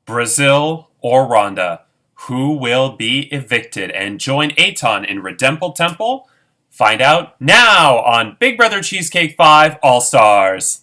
Brazil or Rhonda? Who will be evicted and join Aton in Redemple Temple? Find out now on Big Brother Cheesecake 5 All Stars.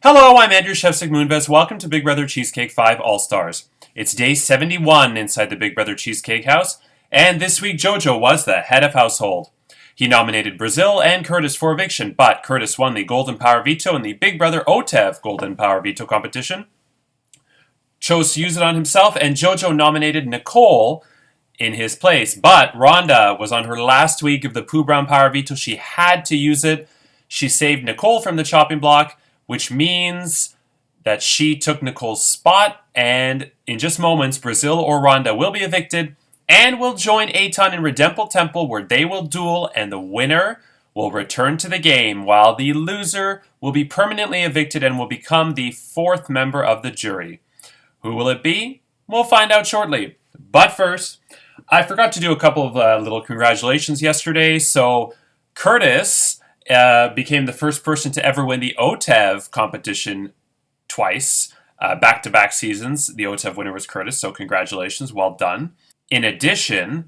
Hello, I'm Andrew Shevsik Moonves. Welcome to Big Brother Cheesecake 5 All Stars. It's day 71 inside the Big Brother Cheesecake house, and this week JoJo was the head of household. He nominated Brazil and Curtis for eviction, but Curtis won the Golden Power Veto in the Big Brother OTEV Golden Power Veto competition, chose to use it on himself, and JoJo nominated Nicole in his place. But Rhonda was on her last week of the Pooh Brown Power Veto. She had to use it. She saved Nicole from the chopping block, which means that she took Nicole's spot, and in just moments, Brazil or Rhonda will be evicted and will join Aton in Redemple Temple, where they will duel, and the winner will return to the game, while the loser will be permanently evicted and will become the fourth member of the jury. Who will it be? We'll find out shortly. But first, I forgot to do a couple of little congratulations yesterday. So Curtis became the first person to ever win the OTEV competition twice, back-to-back seasons. The OTEV winner was Curtis, so congratulations, well done. In addition,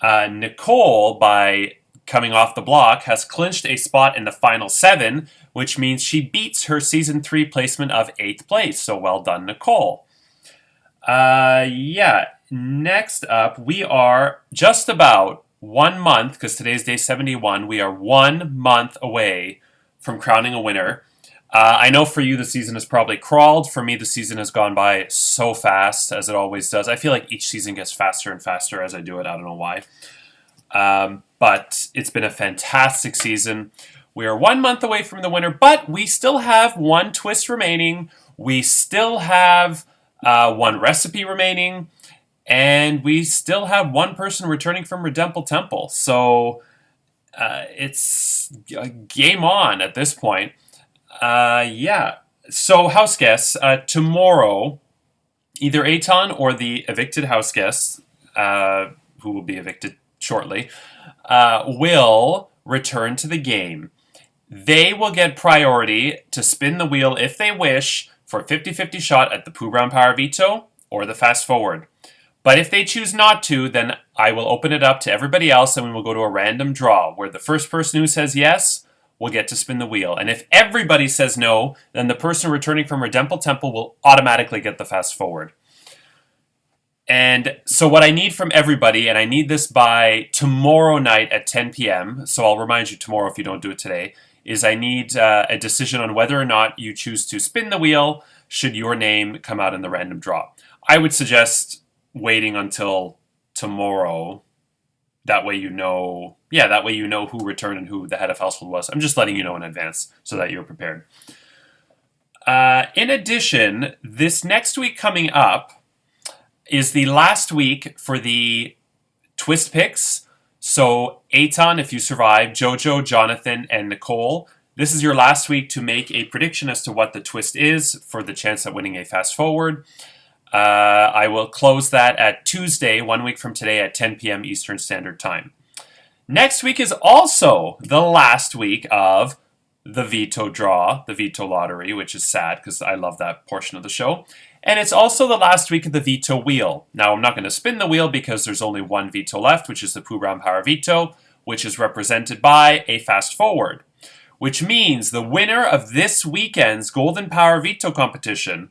Nicole, by coming off the block, has clinched a spot in the final 7, which means she beats her season 3 placement of 8th place, so well done, Nicole. Next up, we are just about 1 month, because today's day 71, we are 1 month away from crowning a winner. I know for you the season has probably crawled. For me, the season has gone by so fast, as it always does. I feel like each season gets faster and faster as I do it. I don't know why. But it's been a fantastic season. We are 1 month away from the winner, but we still have one twist remaining. We still have one recipe remaining. And we still have one person returning from Redemple Temple. So it's game on at this point. So house guests, tomorrow, either Aton or the evicted house guests, who will be evicted shortly, will return to the game. They will get priority to spin the wheel if they wish for a 50-50 shot at the Pooh Brown Power Veto or the Fast Forward. But if they choose not to, then I will open it up to everybody else and we will go to a random draw where the first person who says yes will get to spin the wheel. And if everybody says no, then the person returning from Redemple Temple will automatically get the Fast Forward. And so what I need from everybody, and I need this by tomorrow night at 10 p.m., so I'll remind you tomorrow if you don't do it today, is I need a decision on whether or not you choose to spin the wheel should your name come out in the random draw. I would suggest waiting until tomorrow. That way you know who returned and who the head of household was. I'm just letting you know in advance so that you're prepared. In addition, this next week coming up is the last week for the twist picks. So Aton, if you survive, JoJo, Jonathan, and Nicole, this is your last week to make a prediction as to what the twist is for the chance at winning a fast forward. I will close that at Tuesday, 1 week from today at 10 p.m. Eastern Standard Time. Next week is also the last week of the veto draw, the veto lottery, which is sad because I love that portion of the show. And it's also the last week of the veto wheel. Now, I'm not going to spin the wheel because there's only one veto left, which is the Pooh Brown Power Veto, which is represented by a fast forward, which means the winner of this weekend's Golden Power Veto competition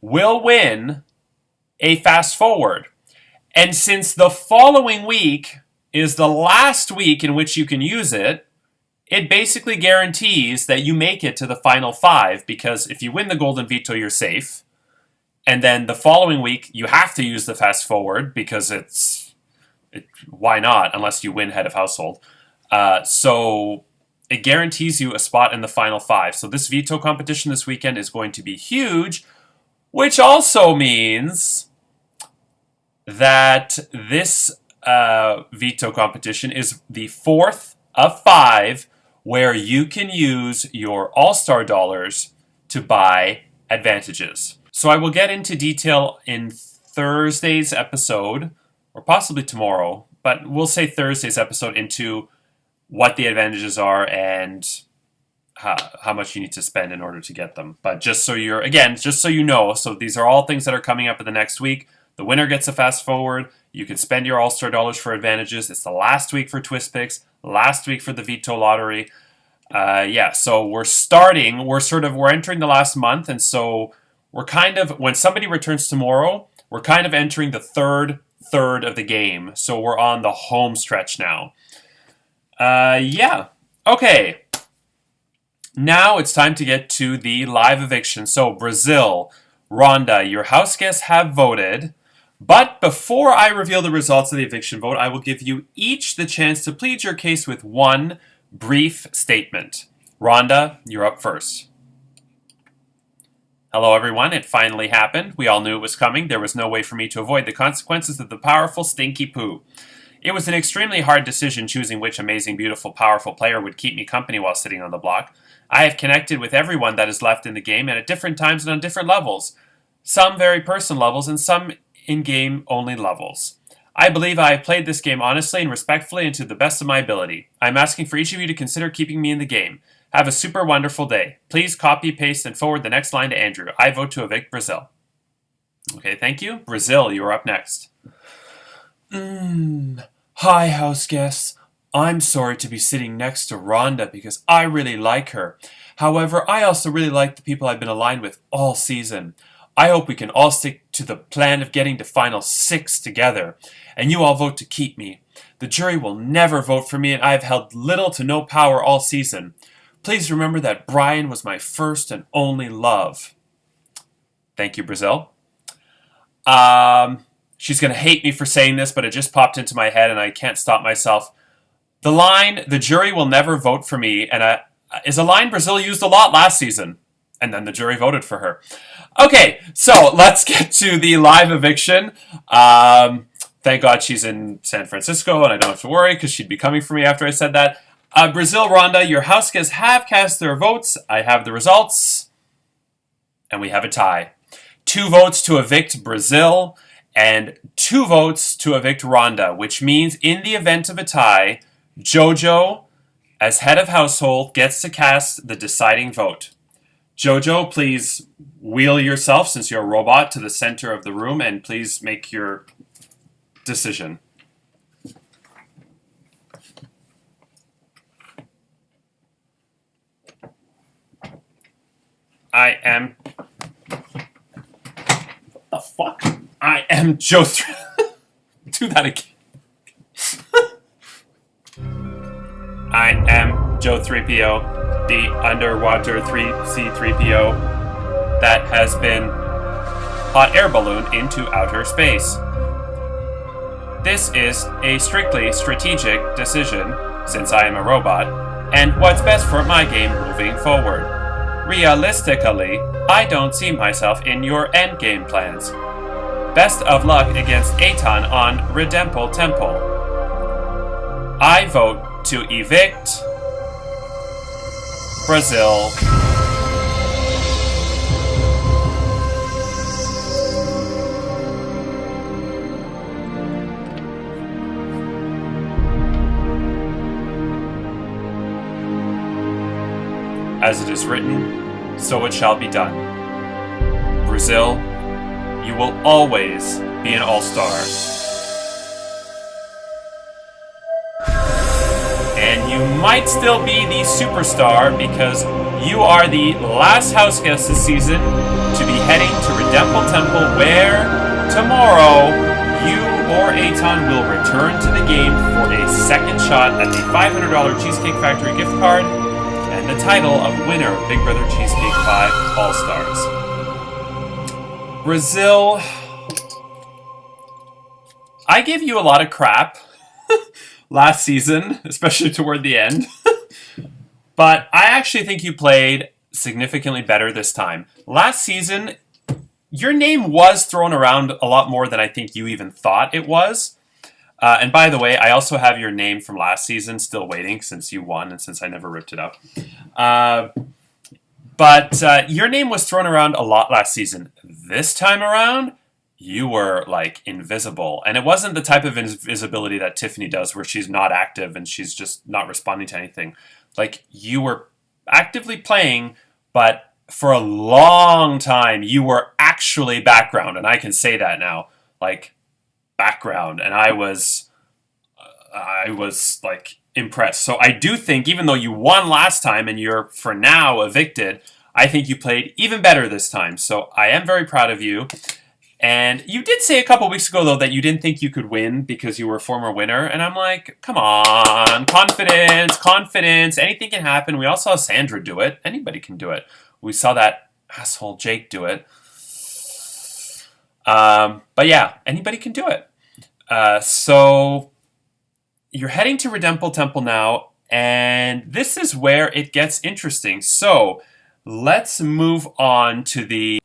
will win a fast forward. And since the following week is the last week in which you can use it, it basically guarantees that you make it to the final 5, because if you win the Golden Veto, you're safe. And then the following week, you have to use the fast forward because why not, unless you win head of household. So it guarantees you a spot in the final 5. So this veto competition this weekend is going to be huge, which also means that this veto competition is the 4th of 5 where you can use your All-Star dollars to buy advantages. So I will get into detail in Thursday's episode, or possibly tomorrow, but we'll say Thursday's episode, into what the advantages are and how much you need to spend in order to get them. But just so you know, so these are all things that are coming up in the next week. The winner gets a fast forward. You can spend your All-Star dollars for advantages. It's the last week for Twist Picks, last week for the Veto Lottery. So we're entering the last month, and so we're kind of, when somebody returns tomorrow, we're kind of entering the third of the game. So we're on the home stretch now. Okay. Now it's time to get to the live eviction. So Brazil, Rhonda, your house guests have voted. But before I reveal the results of the eviction vote, I will give you each the chance to plead your case with one brief statement. Rhonda, you're up first. Hello, everyone. It finally happened. We all knew it was coming. There was no way for me to avoid the consequences of the powerful stinky poo. It was an extremely hard decision choosing which amazing, beautiful, powerful player would keep me company while sitting on the block. I have connected with everyone that is left in the game, and at different times and on different levels. Some very personal levels and some in-game only levels. I believe I have played this game honestly and respectfully and to the best of my ability. I am asking for each of you to consider keeping me in the game. Have a super wonderful day. Please copy, paste, and forward the next line to Andrew. I vote to evict Brazil. Okay, thank you. Brazil, you are up next. Hi, house guests. I'm sorry to be sitting next to Rhonda because I really like her. However, I also really like the people I've been aligned with all season. I hope we can all stick to the plan of getting to Final 6 together, and you all vote to keep me. The jury will never vote for me, and I have held little to no power all season. Please remember that Brian was my first and only love. Thank you, Brazil. She's going to hate me for saying this, but it just popped into my head, and I can't stop myself. The line, the jury will never vote for me, is a line Brazil used a lot last season. And then the jury voted for her. Okay, so let's get to the live eviction. Thank God she's in San Francisco, and I don't have to worry because she'd be coming for me after I said that. Brazil, Rhonda, your house guests have cast their votes. I have the results, and we have a tie. 2 votes to evict Brazil, and 2 votes to evict Rhonda, which means in the event of a tie, Jojo, as head of household, gets to cast the deciding vote. Jojo, please wheel yourself, since you're a robot, to the center of the room, and please make your decision. I am... What the fuck? I am Joe... Do that again. I am Joe 3PO, the underwater 3C3PO that has been hot air ballooned into outer space. This is a strictly strategic decision, since I am a robot, and what's best for my game moving forward. Realistically, I don't see myself in your endgame plans. Best of luck against Aton on Redemple Temple. I vote to evict Brazil. As it is written, so it shall be done. Brazil, you will always be an all-star. And you might still be the superstar because you are the last house guest this season to be heading to Redemple Temple, where tomorrow you or Aton will return to the game for a second shot at the $500 Cheesecake Factory gift card and the title of winner of Big Brother Cheesecake 5 All-Stars. Brazil, I gave you a lot of crap last season, especially toward the end. But I actually think you played significantly better this time. Last season, your name was thrown around a lot more than I think you even thought it was. And by the way, I also have your name from last season still waiting since you won and since I never ripped it up. But your name was thrown around a lot last season. This time around, you were like invisible. And it wasn't the type of invisibility that Tiffany does where she's not active and she's just not responding to anything. Like, you were actively playing, but for a long time, you were actually background. And I can say that now. Like, background. And I was like impressed. So I do think, even though you won last time and you're for now evicted, I think you played even better this time. So I am very proud of you. And you did say a couple weeks ago, though, that you didn't think you could win because you were a former winner. And I'm like, come on, confidence. Anything can happen. We all saw Sandra do it. Anybody can do it. We saw that asshole Jake do it. But yeah, anybody can do it. So you're heading to Redemple Temple now, and this is where it gets interesting. So let's move on to the...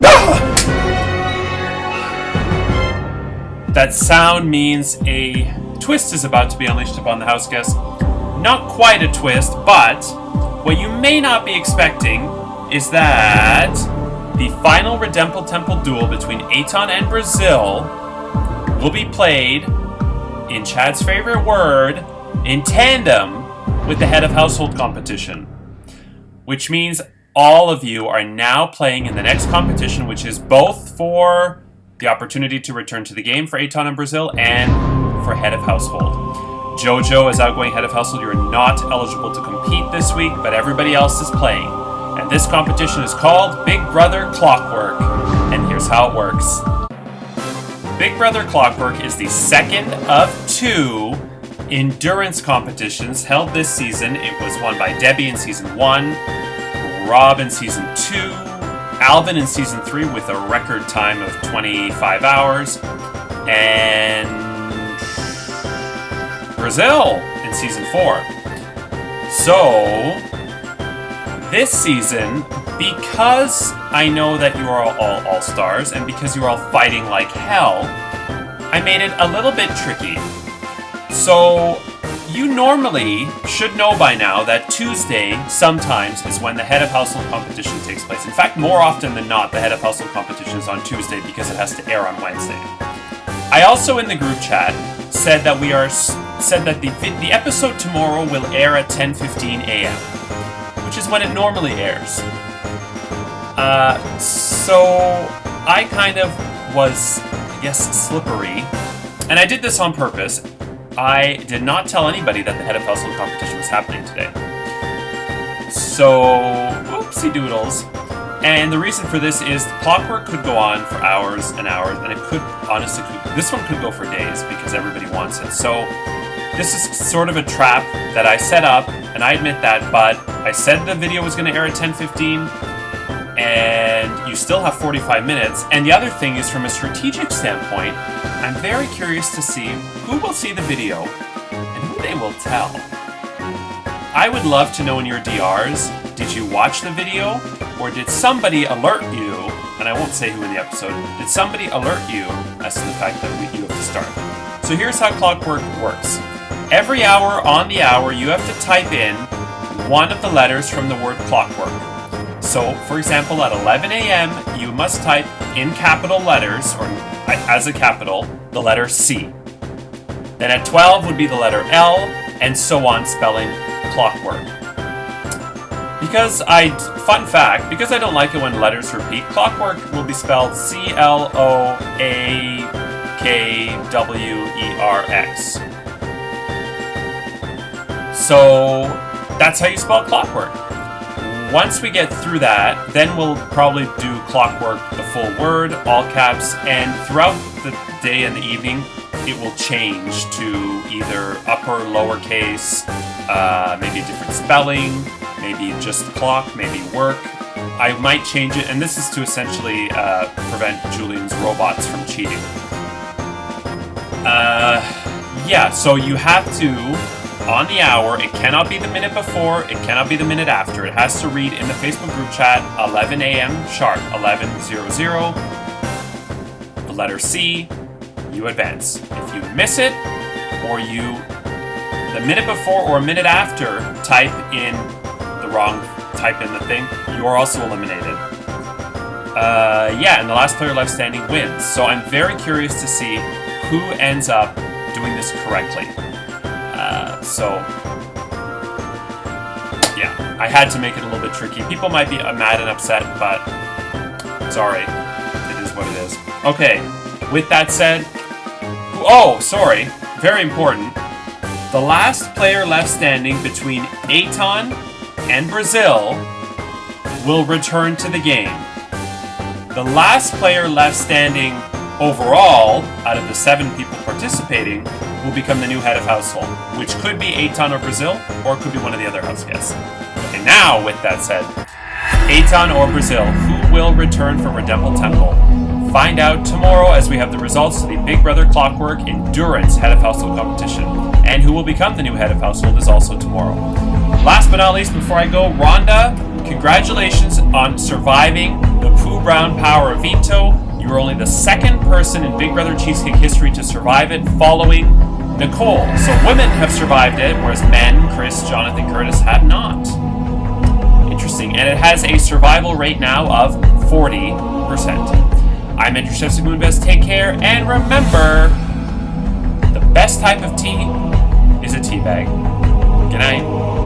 That sound means a twist is about to be unleashed upon the house guests. Not quite a twist, but what you may not be expecting is that the final Redemple Temple duel between Aton and Brazil will be played, in Chad's favorite word, in tandem with the head of household competition. Which means all of you are now playing in the next competition, which is both for the opportunity to return to the game for Aton and Brazil and for head of household. Jojo, as outgoing head of household, you're not eligible to compete this week, but everybody else is playing. And this competition is called Big Brother Clockwork. And here's how it works. Big Brother Clockwork is the second of 2 endurance competitions held this season. It was won by Debbie in Season 1, Rob in Season 2, Alvin in Season 3 with a record time of 25 hours, and Brazil in Season 4. So, this season, because I know that you are all All-Stars, and because you're all fighting like hell, I made it a little bit tricky. So, you normally should know by now that Tuesday sometimes is when the head of household competition takes place. In fact, more often than not, the head of household competition is on Tuesday because it has to air on Wednesday. I also in the group chat said that the episode tomorrow will air at 10:15 a.m., which is when it normally airs. So I kind of was, I guess, slippery, and I did this on purpose. I did not tell anybody that the head of household competition was happening today. So, oopsie doodles. And the reason for this is the clockwork could go on for hours and hours, and it could, honestly, this one could go for days because everybody wants it. So, this is sort of a trap that I set up, and I admit that, but I said the video was going to air at 10:15, and you still have 45 minutes. And the other thing is, from a strategic standpoint, I'm very curious to see who will see the video and who they will tell. I would love to know in your DRs, did you watch the video, or did somebody alert you, and I won't say who in the episode, did somebody alert you as to the fact that you have to start? So here's how Clockwork works. Every hour on the hour, you have to type in one of the letters from the word clockwork. So, for example, at 11 a.m., you must type in capital letters, or as a capital, the letter C. Then at 12 would be the letter L, and so on, spelling clockwork. Fun fact, because I don't like it when letters repeat, clockwork will be spelled CLOAKWERX. So, that's how you spell clockwork. Once we get through that, then we'll probably do clockwork, the full word, all caps, and throughout the day and the evening, it will change to either upper, lowercase, maybe a different spelling, maybe just clock, maybe work. I might change it, and this is to essentially prevent Julian's robots from cheating. Yeah, so you have to on the hour. It cannot be the minute before. It cannot be the minute after. It has to read in the Facebook group chat 11 a.m. sharp, 11:00. The letter C, you advance. If you miss it, or you the minute before or a minute after type in the thing, you are also eliminated. And the last player left standing wins. So I'm very curious to see who ends up doing this correctly. I had to make it a little bit tricky. People might be mad and upset, but sorry. It is what it is. Okay, with that said, very important. The last player left standing between Aton and Brazil will return to the game. The last player left standing overall, out of the 7 people participating, will become the new head of household, which could be Aton or Brazil, or it could be one of the other house guests. Okay, now, with that said, Aton or Brazil, who will return from Redemple Temple? Find out tomorrow as we have the results of the Big Brother Clockwork Endurance Head of Household competition. And who will become the new head of household is also tomorrow. Last but not least, before I go, Rhonda, congratulations on surviving the Pooh Brown Power of Veto. You are only the 2nd person in Big Brother Cheesecake history to survive it, following Nicole. So women have survived it, whereas men, Chris, Jonathan, Curtis, have not. Interesting. And it has a survival rate now of 40%. I'm Andrew Moonves. Take care, and remember, the best type of tea is a tea bag. Good night.